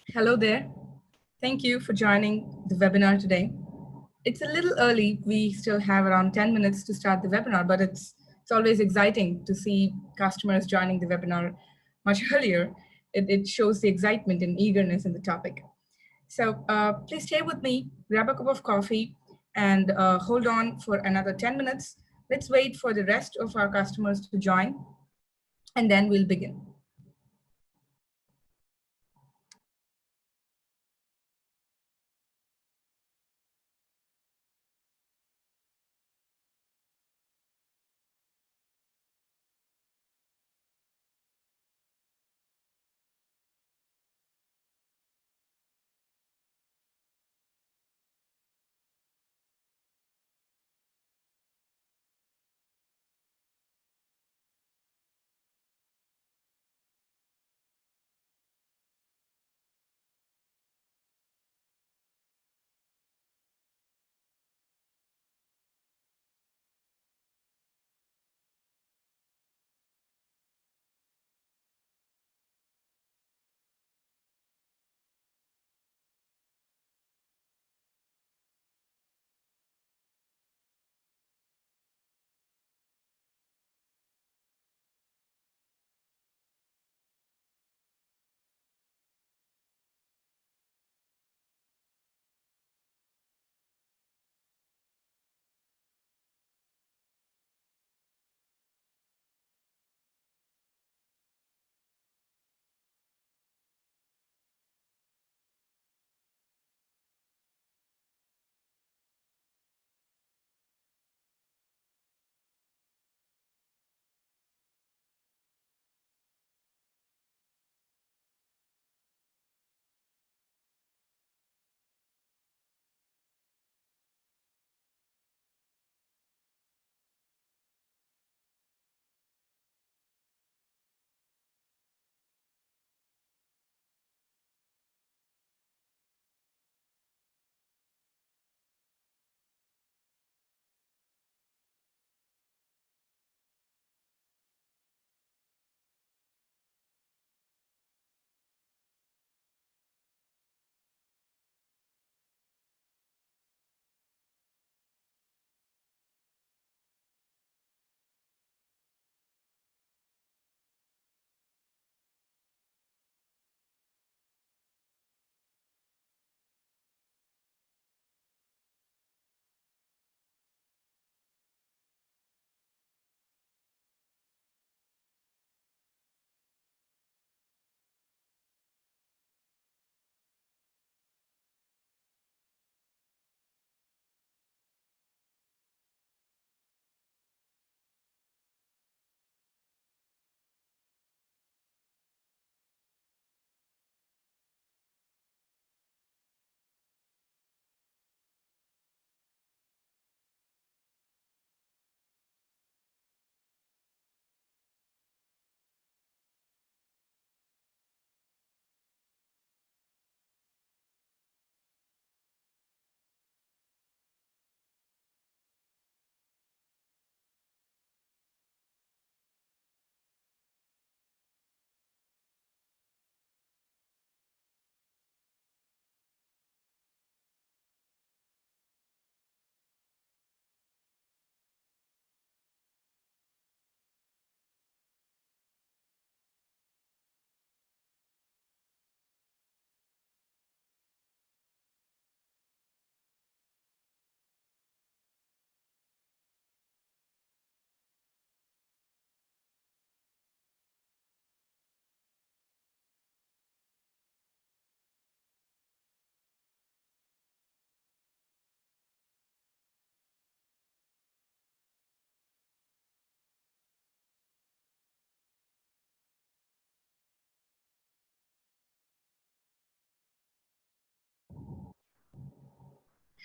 Hello there. Thank you for joining the webinar today. It's a little early. We still have around 10 minutes to start the webinar, but it's always exciting to see customers joining the webinar much earlier. It shows the excitement and eagerness in the topic. So please stay with me, grab a cup of coffee, and hold on for another 10 minutes. Let's wait for the rest of our customers to join, and then we'll begin.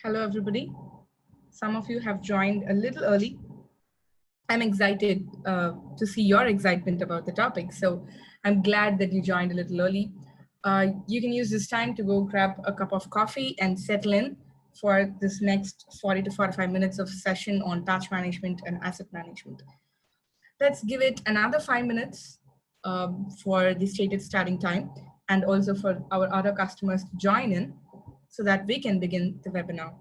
Hello, everybody. Some of you have joined a little early. I'm excited to see your excitement about the topic. So I'm glad that you joined a little early. You can use this time to go grab a cup of coffee and settle in for this next 40 to 45 minutes of session on patch management and asset management. Let's give it another 5 minutes for the stated starting time. and also for our other customers to join in so that we can begin the webinar.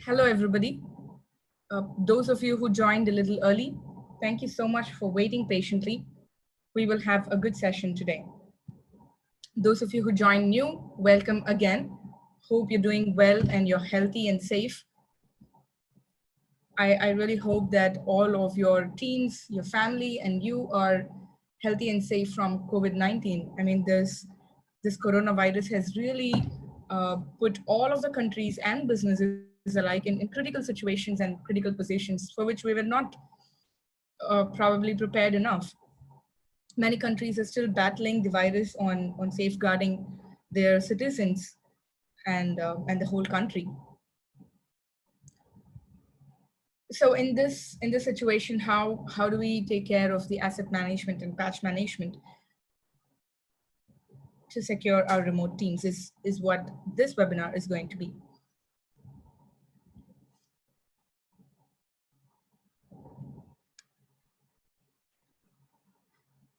Hello, everybody. Those of you who joined a little early, thank you so much for waiting patiently. We will have a good session today. Those of you who joined new, welcome again. Hope you're doing well and you're healthy and safe. I really hope that all of your teams, your family, and you are healthy and safe from COVID-19. I mean, this coronavirus has really put all of the countries and businesses alike in critical situations and critical positions for which we were not probably prepared enough. Many countries are still battling the virus on safeguarding their citizens and the whole country. So in this situation, how do we take care of the asset management and patch management to secure our remote teams is what this webinar is going to be.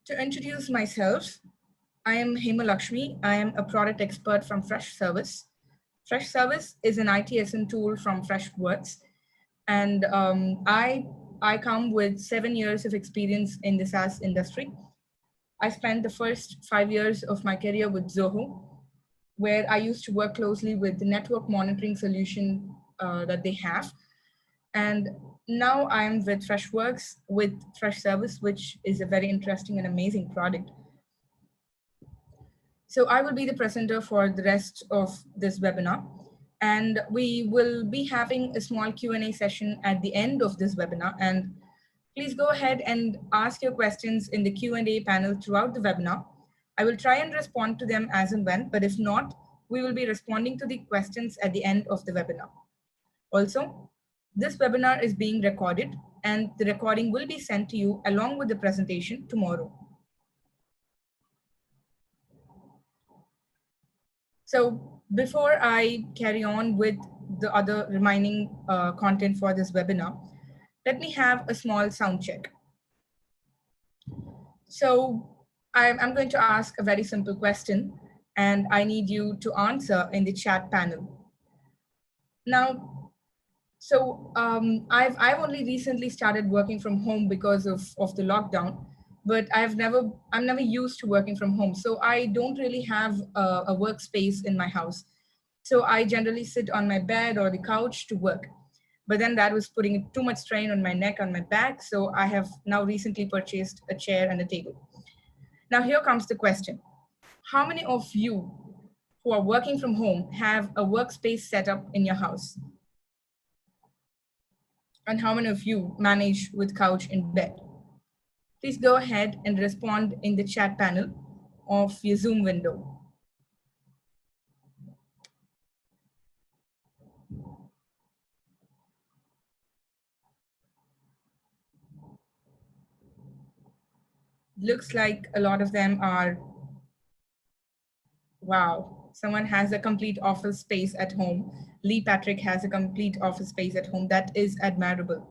To introduce myself, I am Hema Lakshmi. I am a product expert from Freshservice. Freshservice is an ITSM tool from Freshworks, and I come with 7 years of experience in the SaaS industry. I spent the first 5 years of my career with Zoho, where I used to work closely with the network monitoring solution that they have. And now I'm with Freshworks with Freshservice, which is a very interesting and amazing product. So I will be the presenter for the rest of this webinar. And we will be having a small Q&A session at the end of this webinar. And please go ahead and ask your questions in the Q&A panel throughout the webinar. I will try and respond to them as and when, but if not, we will be responding to the questions at the end of the webinar. Also, this webinar is being recorded and the recording will be sent to you along with the presentation tomorrow. So before I carry on with the other remaining content for this webinar, let me have a small sound check. So I'm going to ask a very simple question and I need you to answer in the chat panel. Now, so I've only recently started working from home because of the lockdown, but I'm never used to working from home. So I don't really have a workspace in my house. So I generally sit on my bed or the couch to work. But then that was putting too much strain on my neck, on my back. So I have now recently purchased a chair and a table. Now here comes the question. How many of you who are working from home have a workspace set up in your house? And how many of you manage with couch and bed? Please go ahead and respond in the chat panel of your Zoom window. Looks like a lot of them are, wow, someone has a complete office space at home. Lee Patrick has a complete office space at home. That is admirable.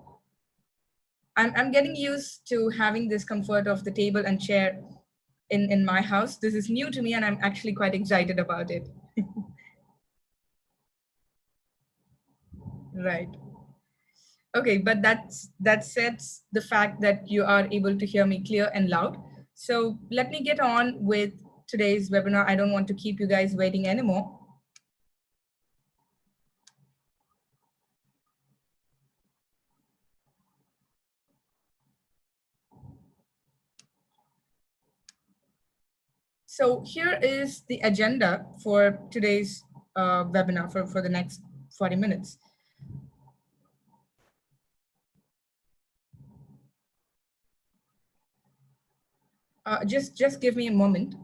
I'm getting used to having this comfort of the table and chair in my house. This is new to me and I'm actually quite excited about it. Right. Okay, but that sets the fact that you are able to hear me clear and loud. So let me get on with today's webinar. I don't want to keep you guys waiting anymore. So here is the agenda for today's webinar for the next 40 minutes. Just give me a moment.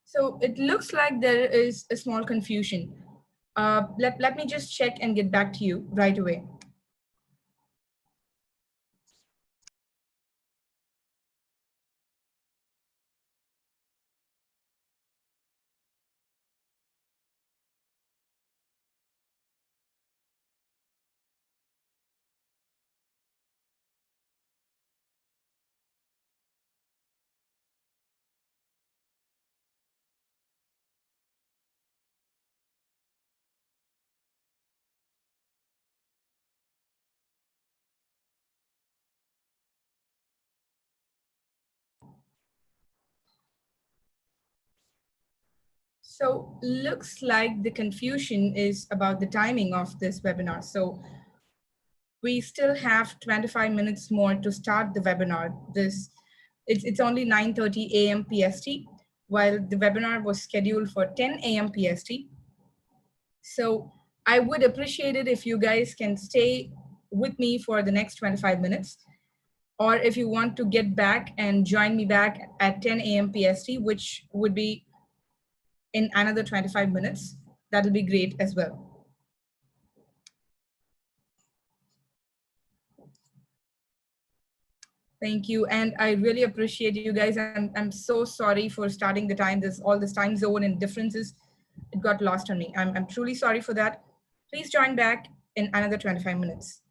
So it looks like there is a small confusion. Let me just check and get back to you right away. So looks like the confusion is about the timing of this webinar. So we still have 25 minutes more to start the webinar. It's only 9:30 a.m. PST, while the webinar was scheduled for 10 a.m. PST. So I would appreciate it if you guys can stay with me for the next 25 minutes, or if you want to get back and join me back at 10 a.m. PST, which would be in another 25 minutes, that'll be great as well. Thank you. And I really appreciate you guys. I'm so sorry for starting the time, all this time zone and differences. It got lost on me. I'm truly sorry for that. Please join back in another 25 minutes.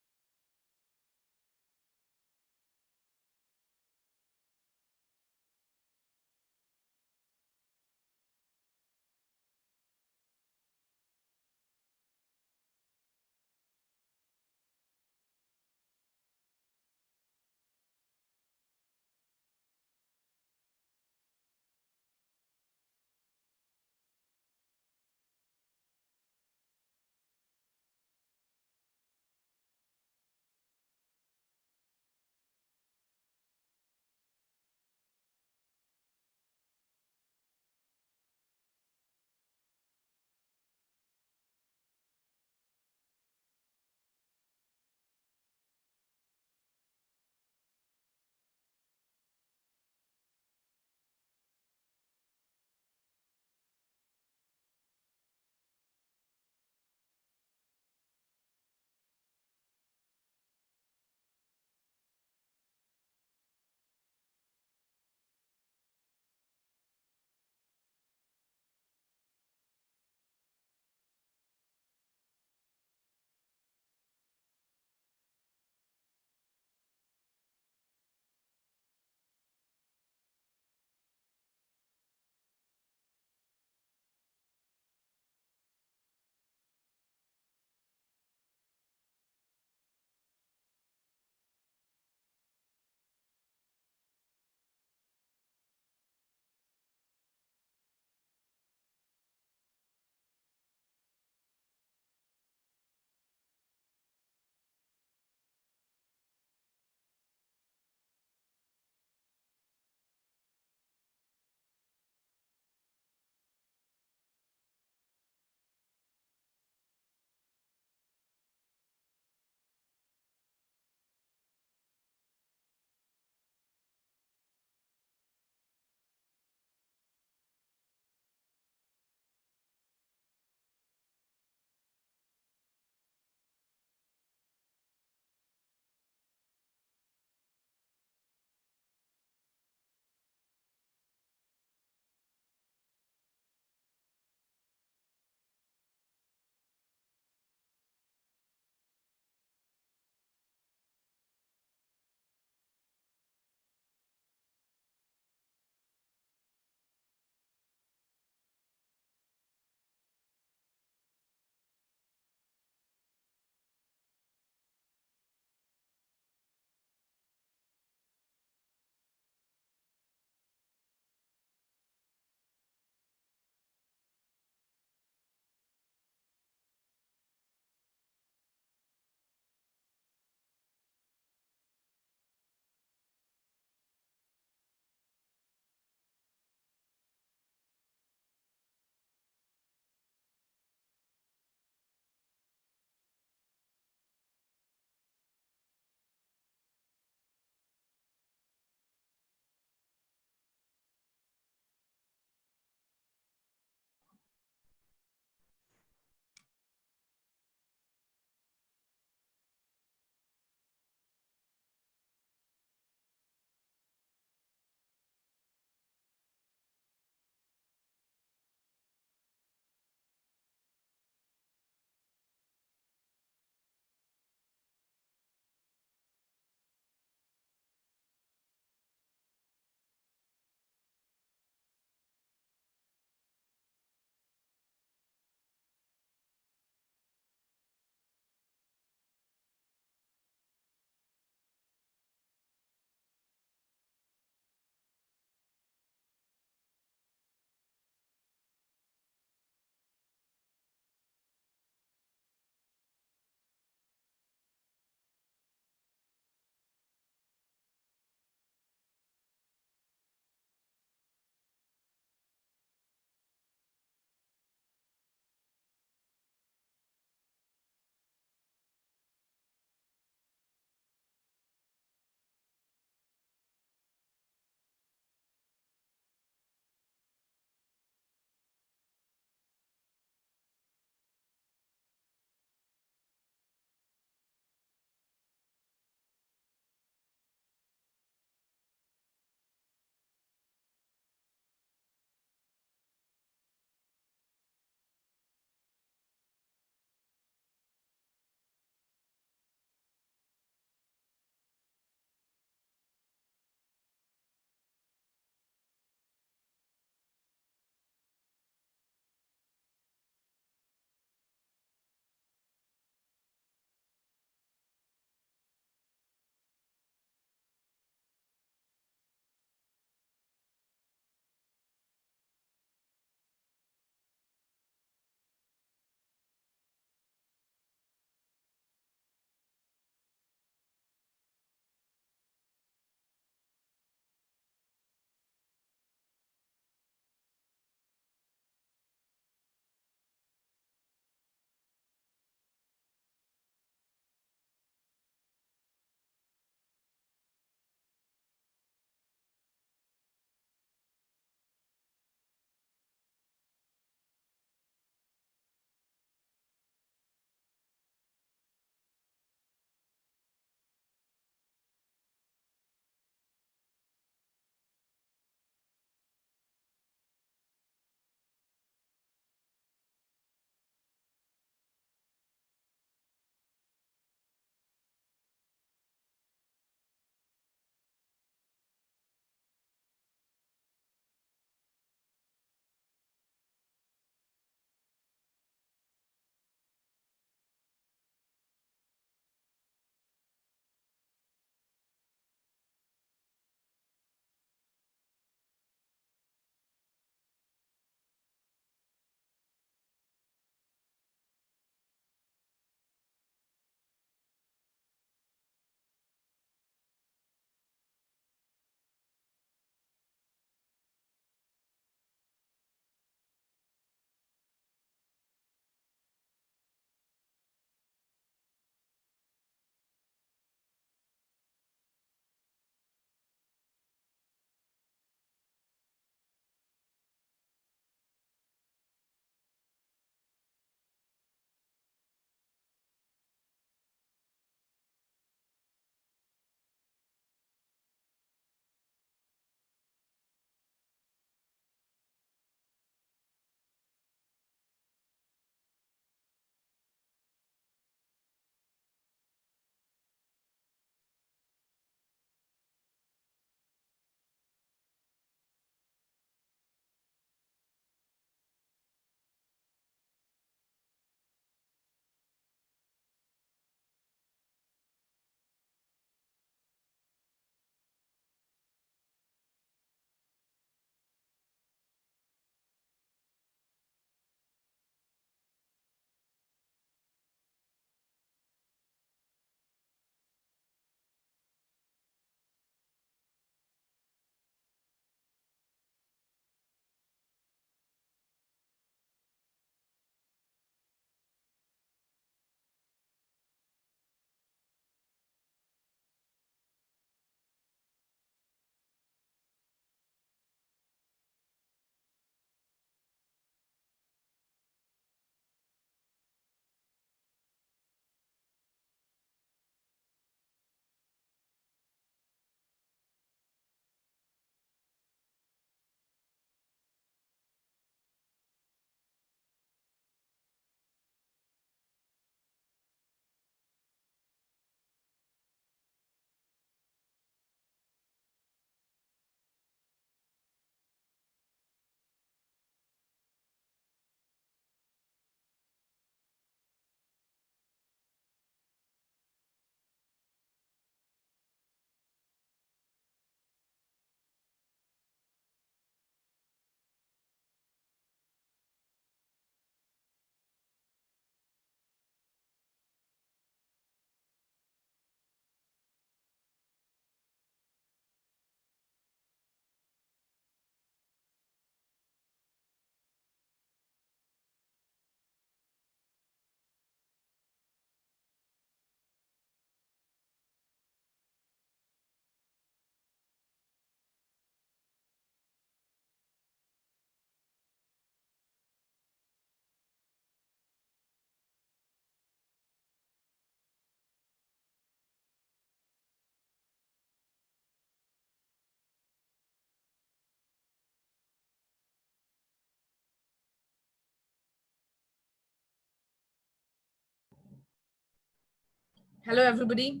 Hello, everybody.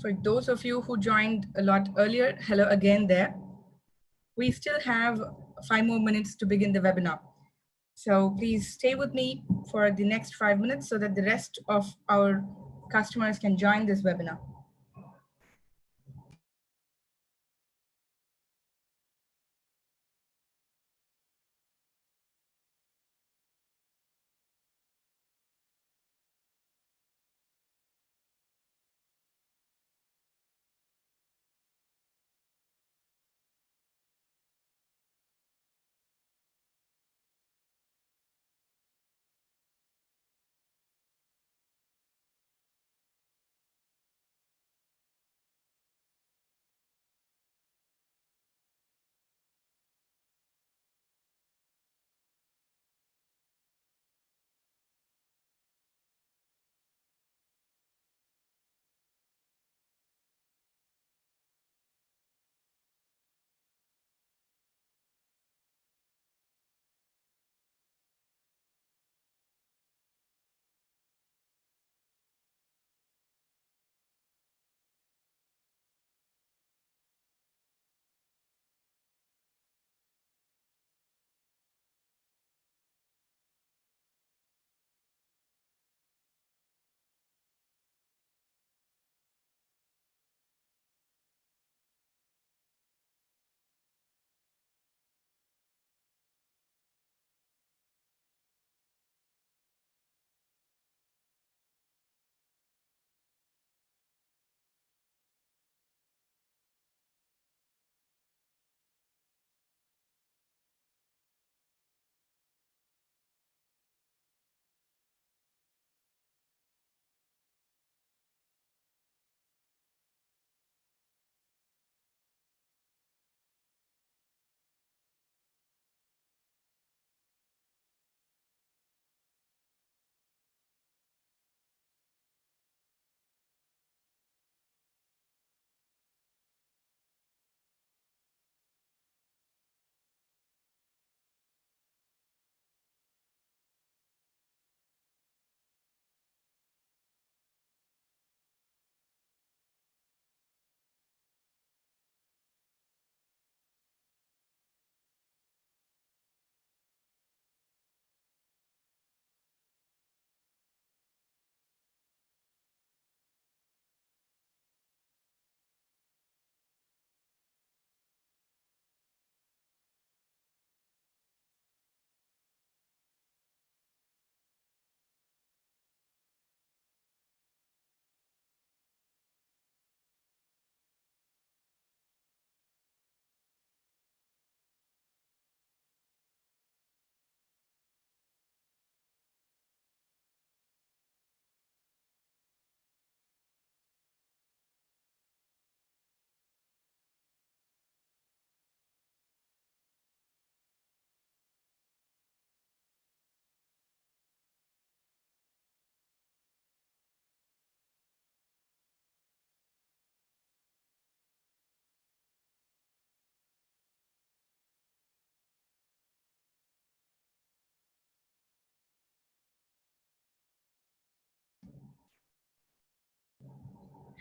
For those of you who joined a lot earlier, hello again there. We still have 5 more minutes to begin the webinar. So please stay with me for the next 5 minutes so that the rest of our customers can join this webinar.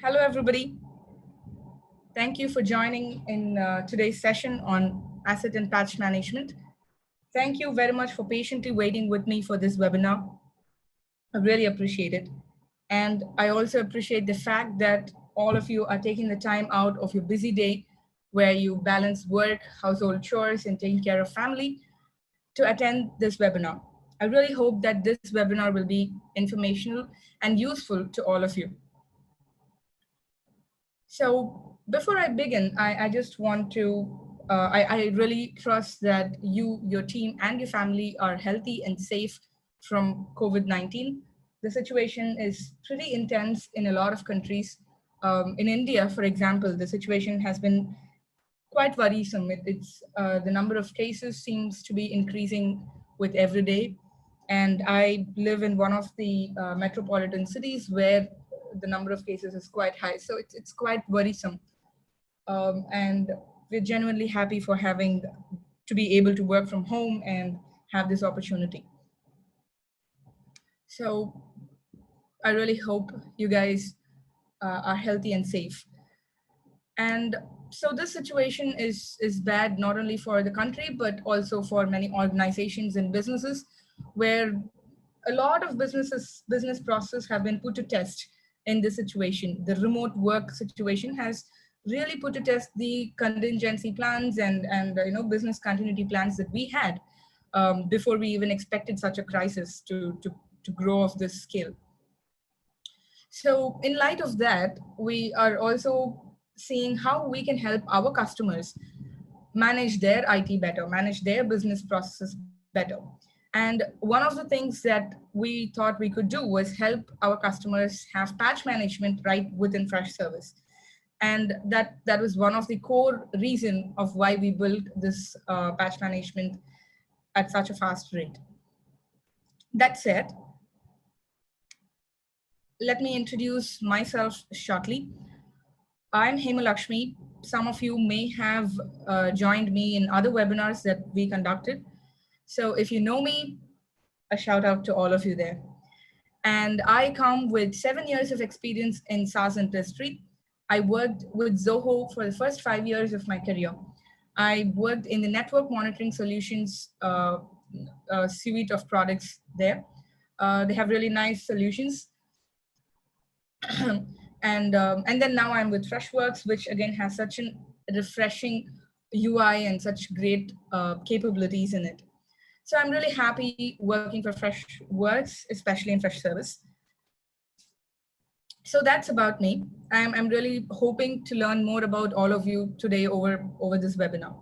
Hello, everybody. Thank you for joining in today's session on asset and patch management. Thank you very much for patiently waiting with me for this webinar. I really appreciate it. And I also appreciate the fact that all of you are taking the time out of your busy day where you balance work, household chores, and taking care of family to attend this webinar. I really hope that this webinar will be informational and useful to all of you. So before I begin, I just want to, I really trust that you, your team, and your family are healthy and safe from COVID-19. The situation is pretty intense in a lot of countries. In India, for example, the situation has been quite worrisome. The number of cases seems to be increasing with every day. And I live in one of the metropolitan cities where the number of cases is quite high. So it's quite worrisome. And we're genuinely happy for having to be able to work from home and have this opportunity. So I really hope you guys are healthy and safe. And so this situation is bad not only for the country, but also for many organizations and businesses, where a lot of business processes have been put to test in this situation. The remote work situation has really put to test the contingency plans and business continuity plans that we had before we even expected such a crisis to grow of this scale. So in light of that, we are also seeing how we can help our customers manage their IT better, manage their business processes better. And one of the things that we thought we could do was help our customers have patch management right within Freshservice. And that was one of the core reason of why we built this patch management at such a fast rate. That said, let me introduce myself shortly. I'm Hema Lakshmi. Some of you may have joined me in other webinars that we conducted. So if you know me, a shout out to all of you there. And I come with 7 years of experience in SaaS industry. I worked with Zoho for the first 5 years of my career. I worked in the network monitoring solutions suite of products there. They have really nice solutions. And then now I'm with Freshworks, which again has such an refreshing UI and such great capabilities in it. So I'm really happy working for Freshworks, especially in Freshservice. So that's about me. I'm really hoping to learn more about all of you today over this webinar.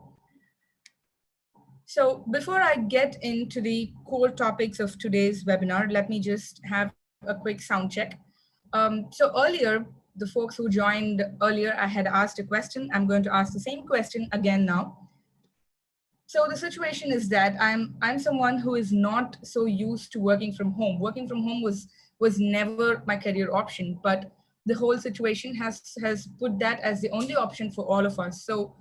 So before I get into the core topics of today's webinar, let me just have a quick sound check. So earlier, the folks who joined earlier, I had asked a question. I'm going to ask the same question again now. So the situation is that I'm someone who is not so used to working from home. Working from home was never my career option, but the whole situation has put that as the only option for all of us. So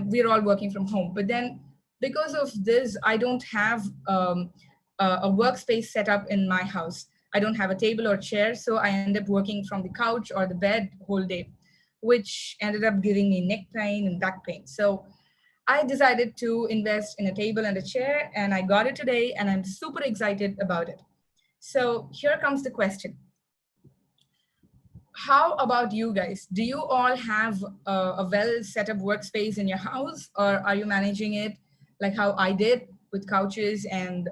we're all working from home. But then because of this, I don't have a workspace set up in my house. I don't have a table or chair, so I end up working from the couch or the bed whole day, which ended up giving me neck pain and back pain. So I decided to invest in a table and a chair, and I got it today, and I'm super excited about it. So here comes the question. How about you guys? Do you all have a well set up workspace in your house, or are you managing it like how I did with couches and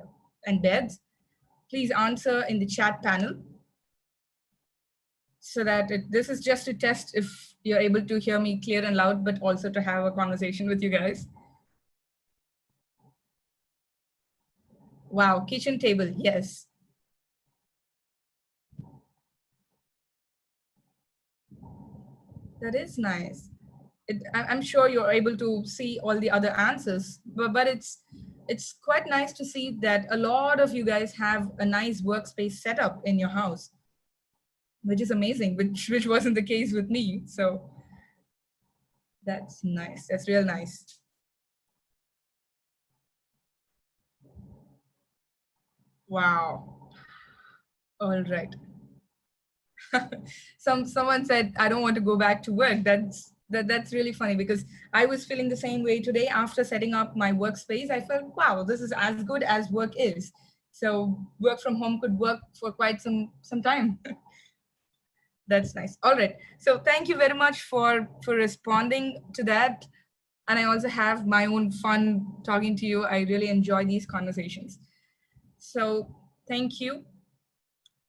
beds? Please answer in the chat panel so that this is just to test if you're able to hear me clear and loud, but also to have a conversation with you guys. Wow, kitchen table, yes. That is nice. I'm sure you're able to see all the other answers, but it's quite nice to see that a lot of you guys have a nice workspace setup in your house, which is amazing, which wasn't the case with me. So that's nice. That's real nice. Wow. All right. Someone said, I don't want to go back to work. That's really funny, because I was feeling the same way today after setting up my workspace. I felt, wow, this is as good as work is. So work from home could work for quite some time. That's nice. All right. So thank you very much for responding to that. And I also have my own fun talking to you. I really enjoy these conversations. So thank you.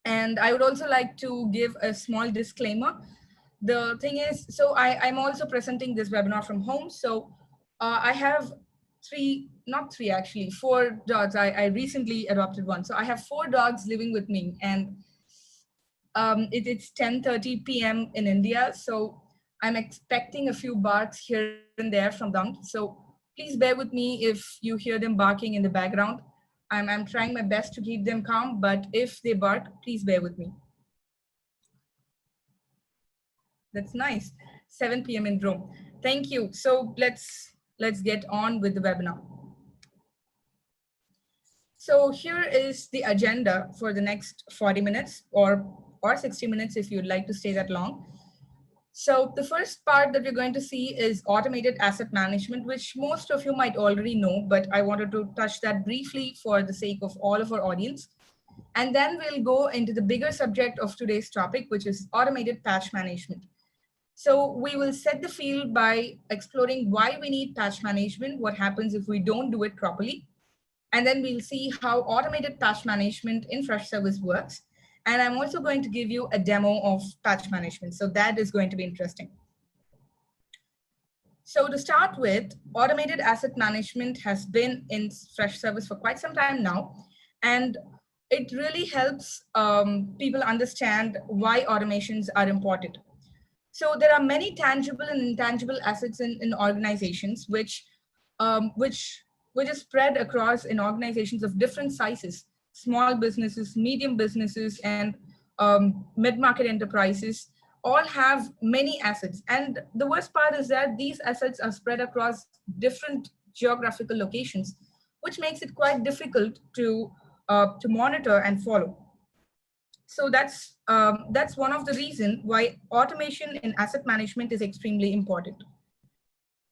And I would also like to give a small disclaimer. The thing is, so I'm also presenting this webinar from home. So I have not three actually, 4 dogs. I recently adopted one. So I have 4 dogs living with me, and it's 10:30 p.m. in India. So I'm expecting a few barks here and there from them. So please bear with me if you hear them barking in the background. I'm trying my best to keep them calm, but if they bark, please bear with me. That's nice. 7 p.m. in Rome. Thank you. So let's get on with the webinar. So here is the agenda for the next 40 minutes or 60 minutes if you'd like to stay that long. So the first part that we're going to see is automated asset management, which most of you might already know, but I wanted to touch that briefly for the sake of all of our audience. And then we'll go into the bigger subject of today's topic, which is automated patch management. So we will set the field by exploring why we need patch management, what happens if we don't do it properly, and then we'll see how automated patch management in Freshservice works. And I'm also going to give you a demo of patch management. So that is going to be interesting. So to start with, automated asset management has been in Freshservice for quite some time now. And it really helps people understand why automations are important. So there are many tangible and intangible assets in organizations, which is spread across in organizations of different sizes, small businesses, medium businesses, and mid-market enterprises all have many assets. And the worst part is that these assets are spread across different geographical locations, which makes it quite difficult to monitor and follow. So that's one of the reasons why automation in asset management is extremely important.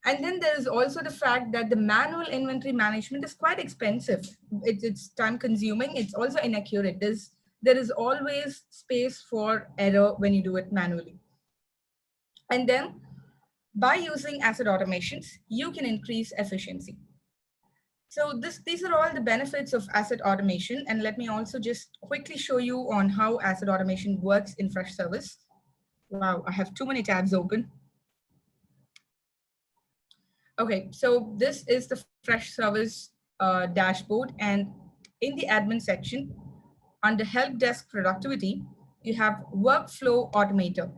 And then there is also the fact that the manual inventory management is quite expensive. It's time consuming. It's also inaccurate. There is always space for error when you do it manually. And then by using asset automations, you can increase efficiency. So these are all the benefits of asset automation. And let me also just quickly show you on how asset automation works in Freshservice. Wow, I have too many tabs open. Okay, so this is the Freshservice dashboard. And in the admin section, under help desk productivity, you have workflow automator.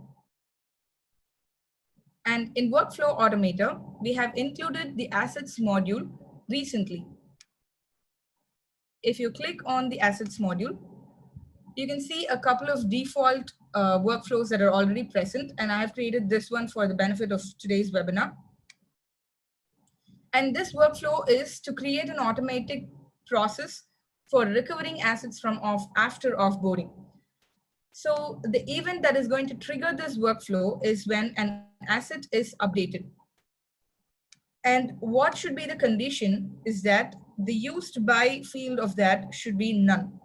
And in workflow automator, we have included the assets module recently. If you click on the assets module, you can see a couple of default workflows that are already present. And I have created this one for the benefit of today's webinar. And this workflow is to create an automatic process for recovering assets from after offboarding. So the event that is going to trigger this workflow is when an asset is updated. And what should be the condition is that the used by field of that should be none.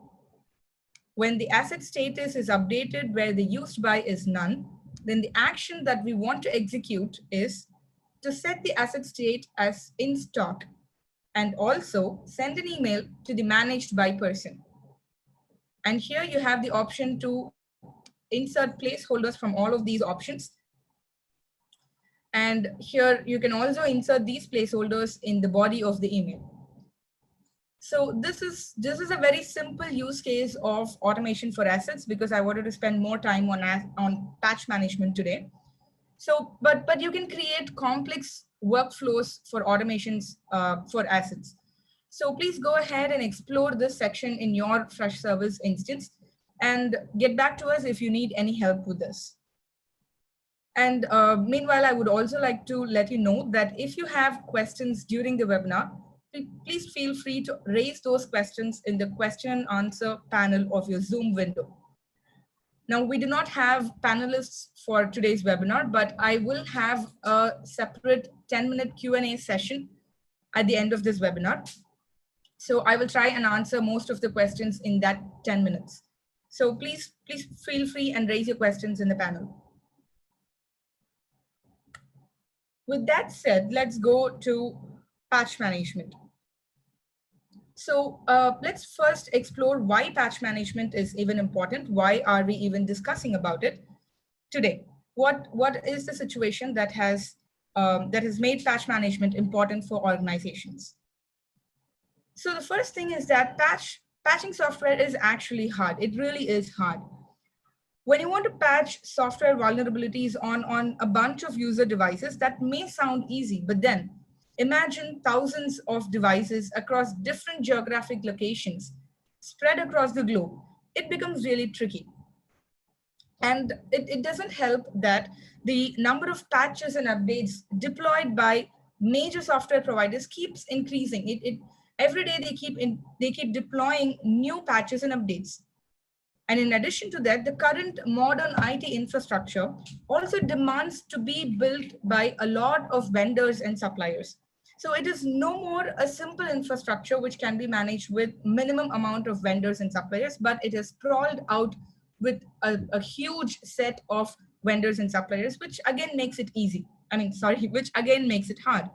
When the asset status is updated where the used by is none, then the action that we want to execute is to set the asset state as in stock and also send an email to the managed by person. And here you have the option to insert placeholders from all of these options. And here you can also insert these placeholders in the body of the email. So this is a very simple use case of automation for assets because I wanted to spend more time on patch management today. So, but you can create complex workflows for automations for assets. So please go ahead and explore this section in your Freshservice instance and get back to us if you need any help with this. And meanwhile, I would also like to let you know that if you have questions during the webinar, please feel free to raise those questions in the question and answer panel of your Zoom window. Now, we do not have panelists for today's webinar, but I will have a separate 10-minute Q&A session at the end of this webinar. So I will try and answer most of the questions in that 10 minutes. So please feel free and raise your questions in the panel. With that said, let's go to patch management. So let's first explore why patch management is even important. Why are we even discussing about it today? What is the situation that has made patch management important for organizations? So the first thing is that patching software is actually hard. It really is hard. When you want to patch software vulnerabilities on a bunch of user devices, that may sound easy, but then imagine thousands of devices across different geographic locations spread across the globe. It becomes really tricky. And it doesn't help that the number of patches and updates deployed by major software providers keeps increasing. Every day they keep deploying new patches and updates. And in addition to that, the current modern IT infrastructure also demands to be built by a lot of vendors and suppliers. So it is no more a simple infrastructure which can be managed with minimum amount of vendors and suppliers, but it is sprawled out with a huge set of vendors and suppliers, which again makes it easy. Which again makes it hard.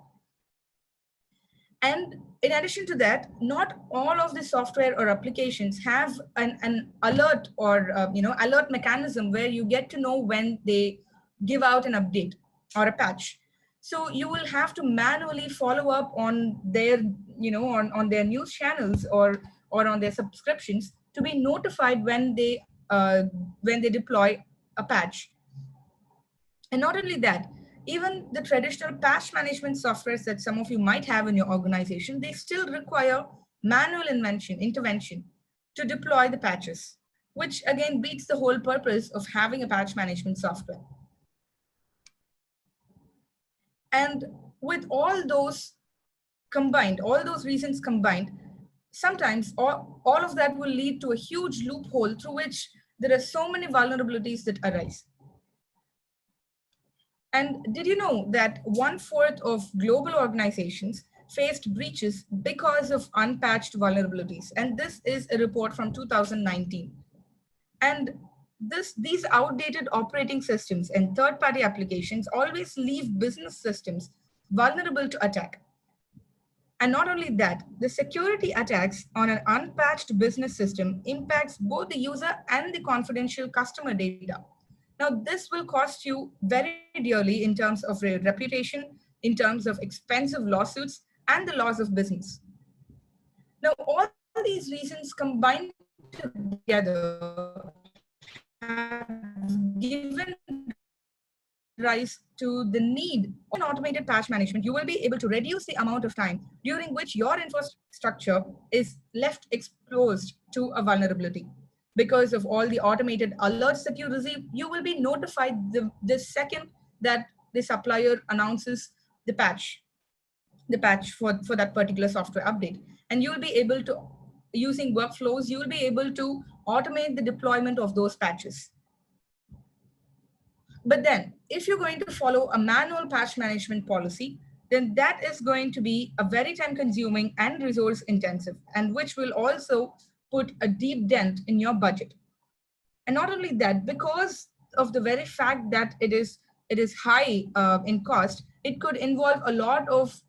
And in addition to that, not all of the software or applications have an alert or alert mechanism where you get to know when they give out an update or a patch. So you will have to manually follow up on their, on their news channels or on their subscriptions to be notified when they deploy a patch. And not only that, even the traditional patch management softwares that some of you might have in your organization, they still require manual intervention to deploy the patches, which again beats the whole purpose of having a patch management software. And with all those combined, all those reasons combined, sometimes all of that will lead to a huge loophole through which there are so many vulnerabilities that arise. And did you know that 1/4 of global organizations faced breaches because of unpatched vulnerabilities? And this is a report from 2019. And these outdated operating systems and third-party applications always leave business systems vulnerable to attack. And not only that, the security attacks on an unpatched business system impacts both the user and the confidential customer data. Now, this will cost you very dearly in terms of reputation, in terms of expensive lawsuits, and the loss of business. Now, all these reasons combined together have given rise to the need of automated patch management. You will be able to reduce the amount of time during which your infrastructure is left exposed to a vulnerability. Because of all the automated alerts that you receive, you will be notified the second that the supplier announces the patch for that particular software update. And you will be able to, using workflows, you will be able to automate the deployment of those patches. But then, if you're going to follow a manual patch management policy, then that is going to be a very time-consuming and resource-intensive, and which will also put a deep dent in your budget. And not only that, because of the very fact that it is high in cost, it could involve a lot of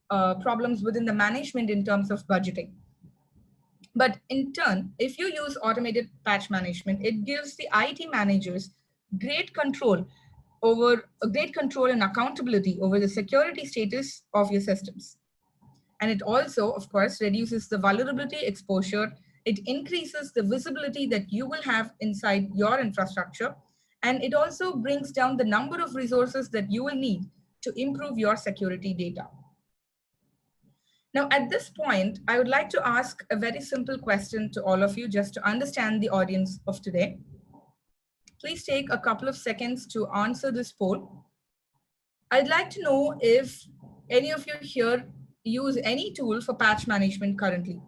problems within the management in terms of budgeting. But in turn, if you use automated patch management, it gives the IT managers great control and accountability over the security status of your systems. And it also, of course, reduces the vulnerability exposure. It increases the visibility that you will have inside your infrastructure. And it also brings down the number of resources that you will need to improve your security data. Now, at this point, I would like to ask a very simple question to all of you just to understand the audience of today. Please take a couple of seconds to answer this poll. I'd like to know if any of you here use any tool for patch management currently.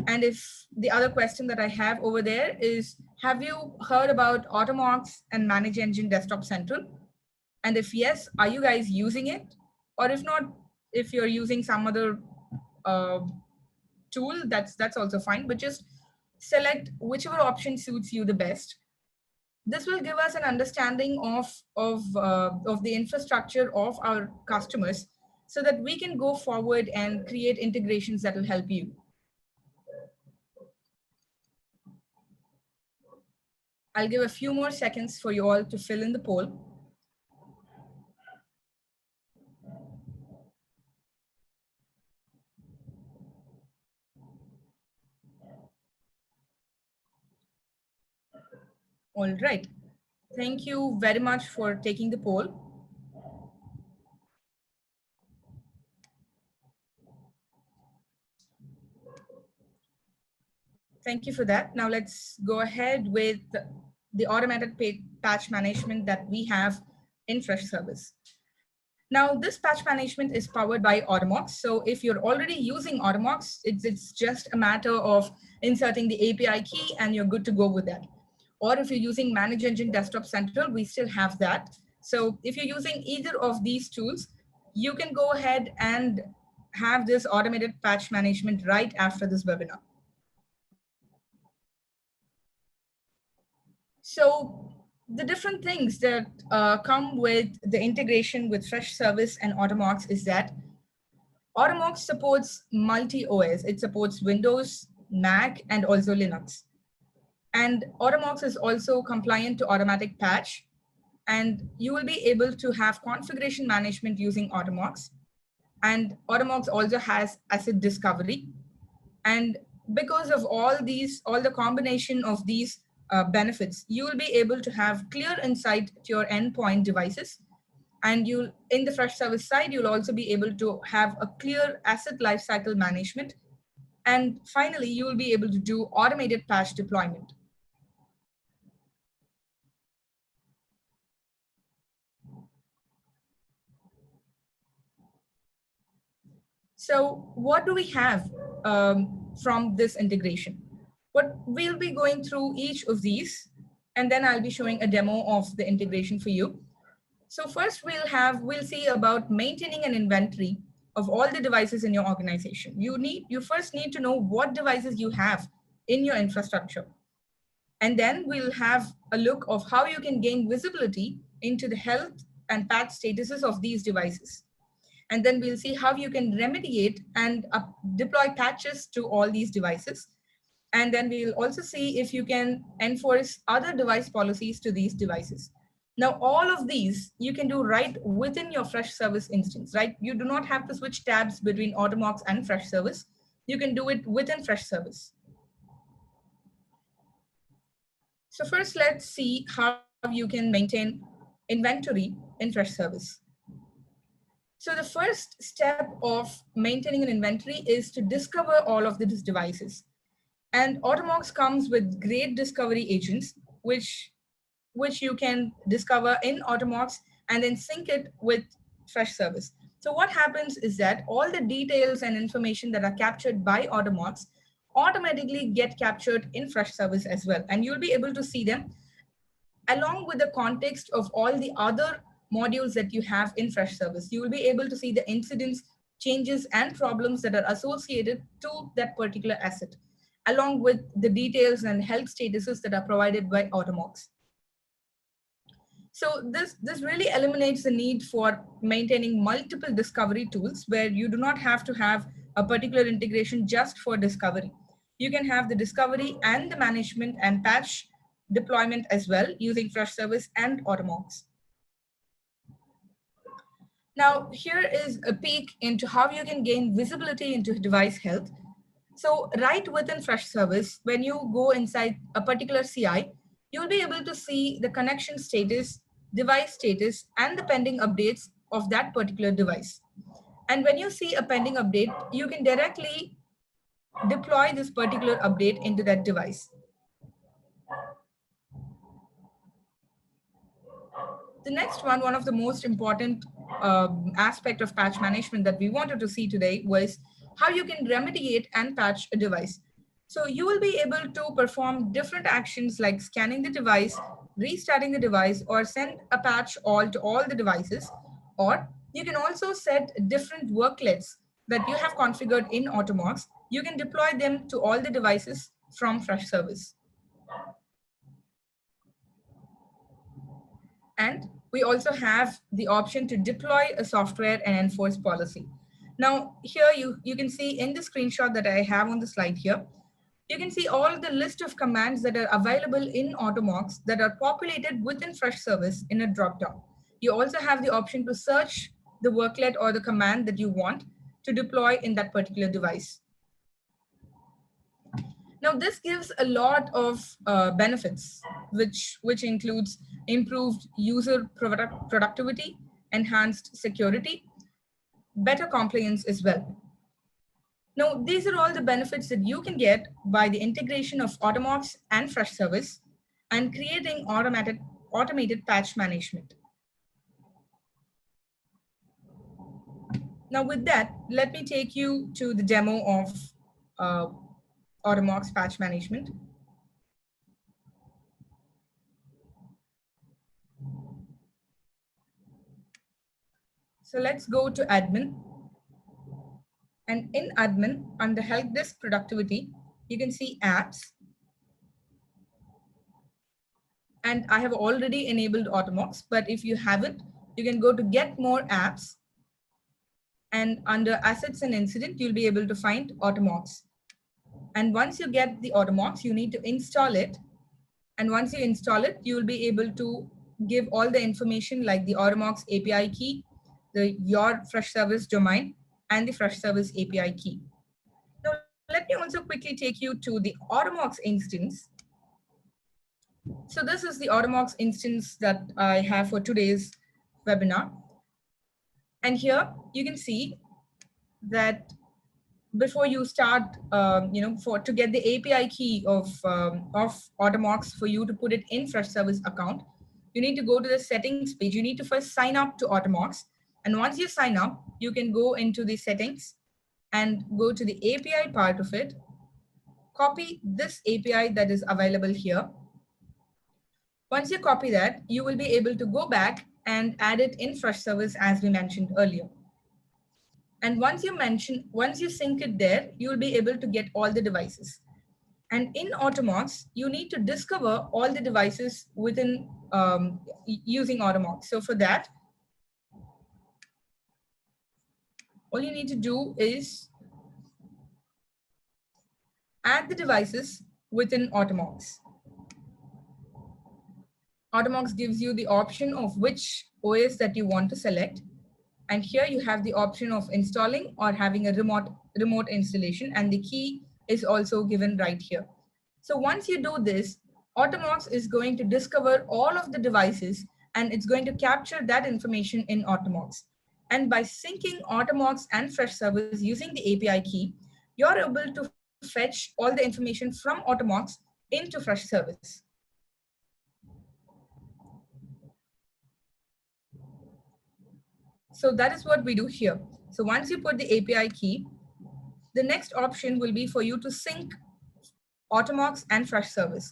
And if the other question that I have over there is, have you heard about Automox and Manage Engine Desktop Central? And if yes, are you guys using it? Or if not, if you're using some other tool, that's also fine, but just select whichever option suits you the best. This will give us an understanding of the infrastructure of our customers so that we can go forward and create integrations that will help you. I'll give a few more seconds for you all to fill in the poll. All right. Thank you very much for taking the poll. Thank you for that. Now let's go ahead with the automated patch management that we have in Freshservice. Now, this patch management is powered by Automox. So if you're already using Automox, it's just a matter of inserting the API key and you're good to go with that. Or if you're using Manage Engine Desktop Central, we still have that. So if you're using either of these tools, you can go ahead and have this automated patch management right after this webinar. So the different things that come with the integration with Freshservice and Automox is that Automox supports multi-OS. It supports Windows, Mac, and also Linux. And Automox is also compliant to automatic patch. And you will be able to have configuration management using Automox. And Automox also has asset discovery. And because of all the combination of these benefits, you will be able to have clear insight to your endpoint devices. And in the Freshservice side, you'll also be able to have a clear asset lifecycle management. And finally, you will be able to do automated patch deployment. So what do we have from this integration? But we'll be going through each of these, and then I'll be showing a demo of the integration for you. So first we'll see about maintaining an inventory of all the devices in your organization. You first need to know what devices you have in your infrastructure. And then we'll have a look of how you can gain visibility into the health and patch statuses of these devices. And then we'll see how you can remediate and deploy patches to all these devices. And then we'll also see if you can enforce other device policies to these devices. Now, all of these you can do right within your Freshservice instance, right? You do not have to switch tabs between Automox and Freshservice. You can do it within Freshservice. So first, let's see how you can maintain inventory in Freshservice. So the first step of maintaining an inventory is to discover all of these devices. And Automox comes with great discovery agents, which you can discover in Automox and then sync it with Freshservice. So what happens is that all the details and information that are captured by Automox automatically get captured in Freshservice as well. And you'll be able to see them along with the context of all the other modules that you have in Freshservice. You will be able to see the incidents, changes, and problems that are associated to that particular asset, along with the details and health statuses that are provided by Automox. So this really eliminates the need for maintaining multiple discovery tools where you do not have to have a particular integration just for discovery. You can have the discovery and the management and patch deployment as well using Freshservice and Automox. Now, here is a peek into how you can gain visibility into device health. So right within Freshservice, when you go inside a particular CI, you'll be able to see the connection status, device status, and the pending updates of that particular device. And when you see a pending update, you can directly deploy this particular update into that device. The next one of the most important aspect of patch management that we wanted to see today was how you can remediate and patch a device. So you will be able to perform different actions like scanning the device, restarting the device, or send a patch all to all the devices. Or you can also set different worklets that you have configured in Automox. You can deploy them to all the devices from Freshservice. And we also have the option to deploy a software and enforce policy. Now, here you can see in the screenshot that I have on the slide here, you can see all the list of commands that are available in Automox that are populated within Freshservice in a dropdown. You also have the option to search the worklet or the command that you want to deploy in that particular device. Now, this gives a lot of benefits, which includes improved user productivity, enhanced security, better compliance as well. Now, these are all the benefits that you can get by the integration of Automox and Freshservice and creating automated patch management. Now with that, let me take you to the demo of uh, Automox patch management. So let's go to admin. And in admin, under help desk productivity, you can see apps. And I have already enabled Automox, but if you haven't, you can go to get more apps. And under assets and incident, you'll be able to find Automox. And once you get the Automox, you need to install it. And once you install it, you will be able to give all the information like the Automox API key, your Freshservice domain, and the Freshservice API key. Now, let me also quickly take you to the Automox instance. So this is the Automox instance that I have for today's webinar. And here you can see that before you start, to get the API key of Automox for you to put it in Freshservice account, you need to go to the settings page. You need to first sign up to Automox. And once you sign up, you can go into the settings and go to the API part of it. Copy this API that is available here. Once you copy that, you will be able to go back and add it in Freshservice as we mentioned earlier. And once you sync it there, you will be able to get all the devices. And in Automox, you need to discover all the devices within using Automox. So for that, all you need to do is add the devices within Automox. Automox gives you the option of which OS that you want to select. And here you have the option of installing or having a remote installation, and the key is also given right here. So once you do this, Automox is going to discover all of the devices and it's going to capture that information in Automox. And by syncing Automox and Freshservice using the API key, you're able to fetch all the information from Automox into Freshservice. So that is what we do here. So once you put the API key, the next option will be for you to sync Automox and Freshservice.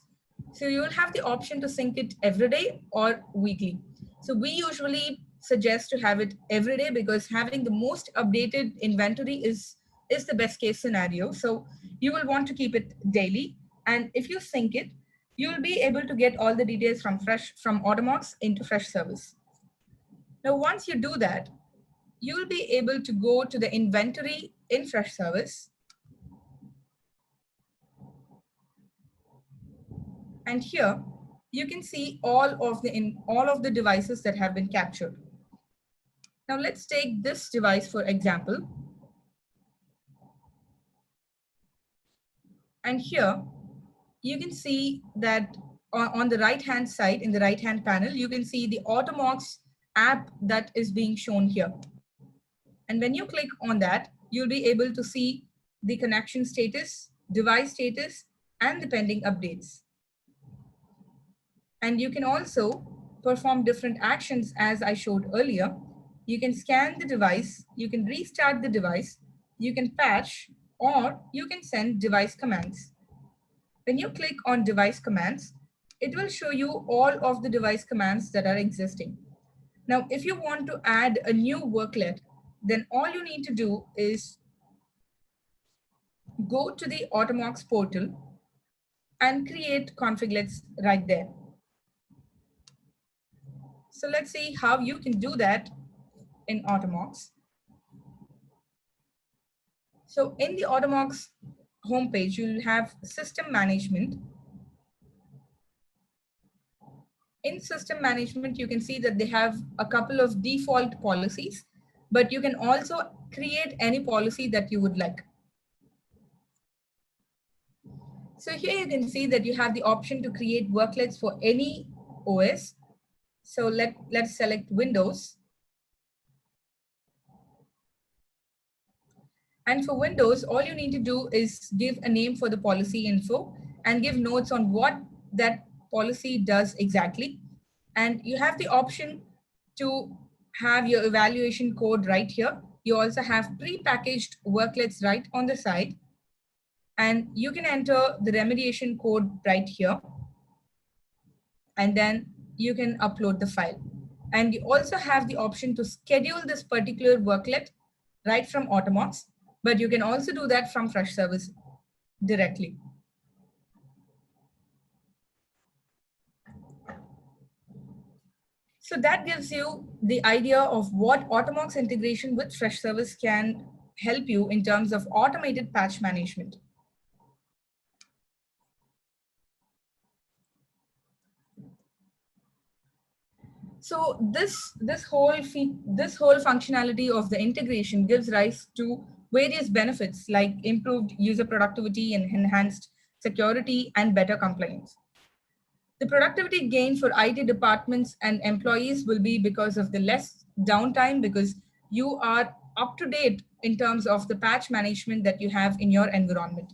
So you will have the option to sync it every day or weekly. So we usually suggest to have it every day because having the most updated inventory is the best case scenario. So you will want to keep it daily. And if you sync it, you will be able to get all the details from Automox into Freshservice. Now, once you do that, you will be able to go to the inventory in Freshservice. And here you can see all of the devices that have been captured. Now let's take this device for example. And here you can see that on the right hand side, in the right hand panel, you can see the Automox app that is being shown here. And when you click on that, you'll be able to see the connection status, device status, and the pending updates. And you can also perform different actions as I showed earlier. You can scan the device, you can restart the device, you can patch, or you can send device commands. When you click on device commands, it will show you all of the device commands that are existing. Now, if you want to add a new worklet, then all you need to do is go to the Automox portal and create configlets right there. So let's see how you can do that in Automox. So in the Automox homepage, you'll have system management. In system management, you can see that they have a couple of default policies, but you can also create any policy that you would like. So here you can see that you have the option to create worklets for any OS. So let's select Windows. And for Windows, all you need to do is give a name for the policy info and give notes on what that policy does exactly. And you have the option to have your evaluation code right here. You also have pre-packaged worklets right on the side, and you can enter the remediation code right here, and then you can upload the file. And you also have the option to schedule this particular worklet right from Automox, but you can also do that from Freshservice directly. So that gives you the idea of what Automox integration with Freshservice can help you in terms of automated patch management. So this whole functionality of the integration gives rise to various benefits like improved user productivity and enhanced security and better compliance. The productivity gain for IT departments and employees will be because of the less downtime, because you are up to date in terms of the patch management that you have in your environment.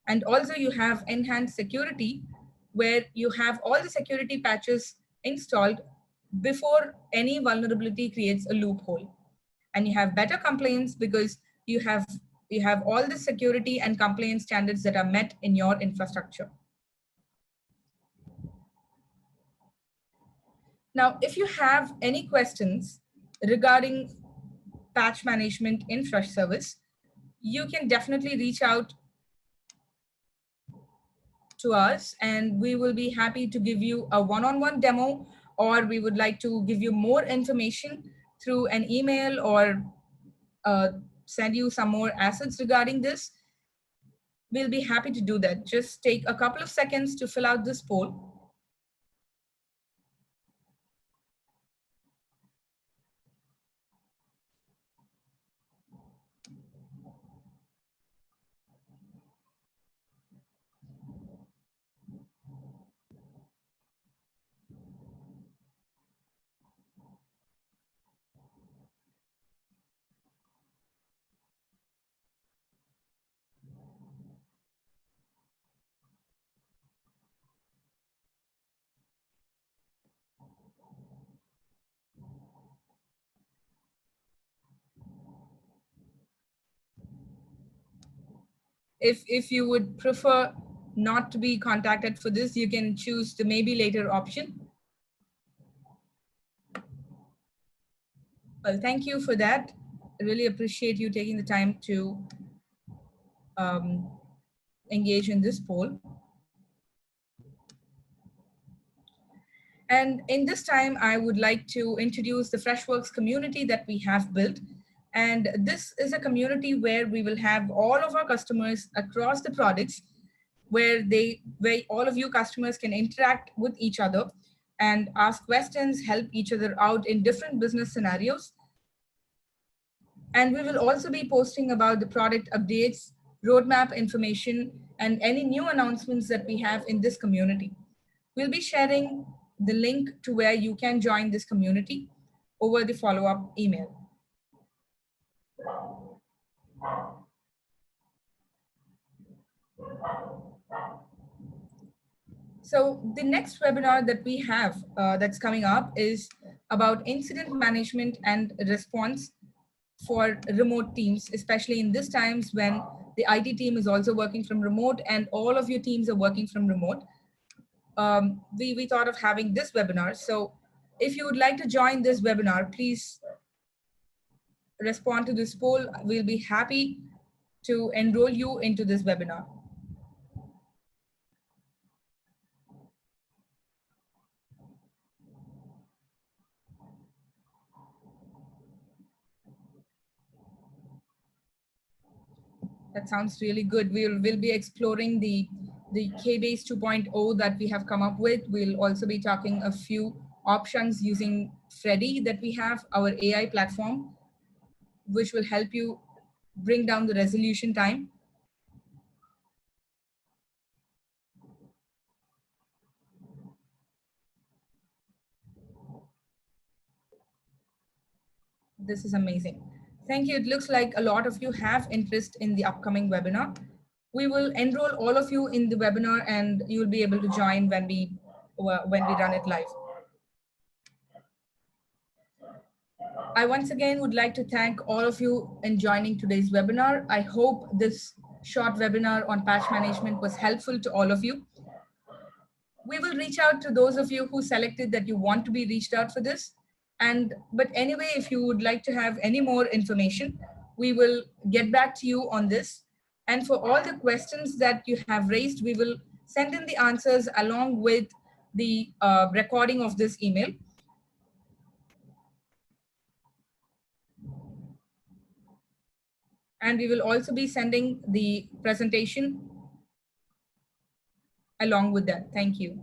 And also you have enhanced security where you have all the security patches installed before any vulnerability creates a loophole. And you have better compliance because you have all the security and compliance standards that are met in your infrastructure. Now, if you have any questions regarding patch management in Freshservice, you can definitely reach out to us and we will be happy to give you a one-on-one demo, or we would like to give you more information through an email or send you some more assets regarding this. We'll be happy to do that. Just take a couple of seconds to fill out this poll. If you would prefer not to be contacted for this, you can choose the maybe later option. Well, thank you for that. I really appreciate you taking the time to engage in this poll. And in this time, I would like to introduce the Freshworks community that we have built. And this is a community where we will have all of our customers across the products, where all of you customers can interact with each other and ask questions, help each other out in different business scenarios. And we will also be posting about the product updates, roadmap information, and any new announcements that we have in this community. We'll be sharing the link to where you can join this community over the follow-up email. So the next webinar that we have that's coming up is about incident management and response for remote teams, especially in these times when the IT team is also working from remote and all of your teams are working from remote. We thought of having this webinar. So if you would like to join this webinar, please respond to this poll. We'll be happy to enroll you into this webinar. That sounds really good. We'll be exploring the K-Base 2.0 that we have come up with. We'll also be talking a few options using Freddy that we have, our AI platform, which will help you bring down the resolution time. This is amazing. Thank you. It looks like a lot of you have interest in the upcoming webinar. We will enroll all of you in the webinar and you'll be able to join when we run it live. I once again would like to thank all of you in joining today's webinar. I hope this short webinar on patch management was helpful to all of you. We will reach out to those of you who selected that you want to be reached out for this. But anyway, if you would like to have any more information, we will get back to you on this. And for all the questions that you have raised, we will send in the answers along with the recording of this email. And we will also be sending the presentation along with that. Thank you.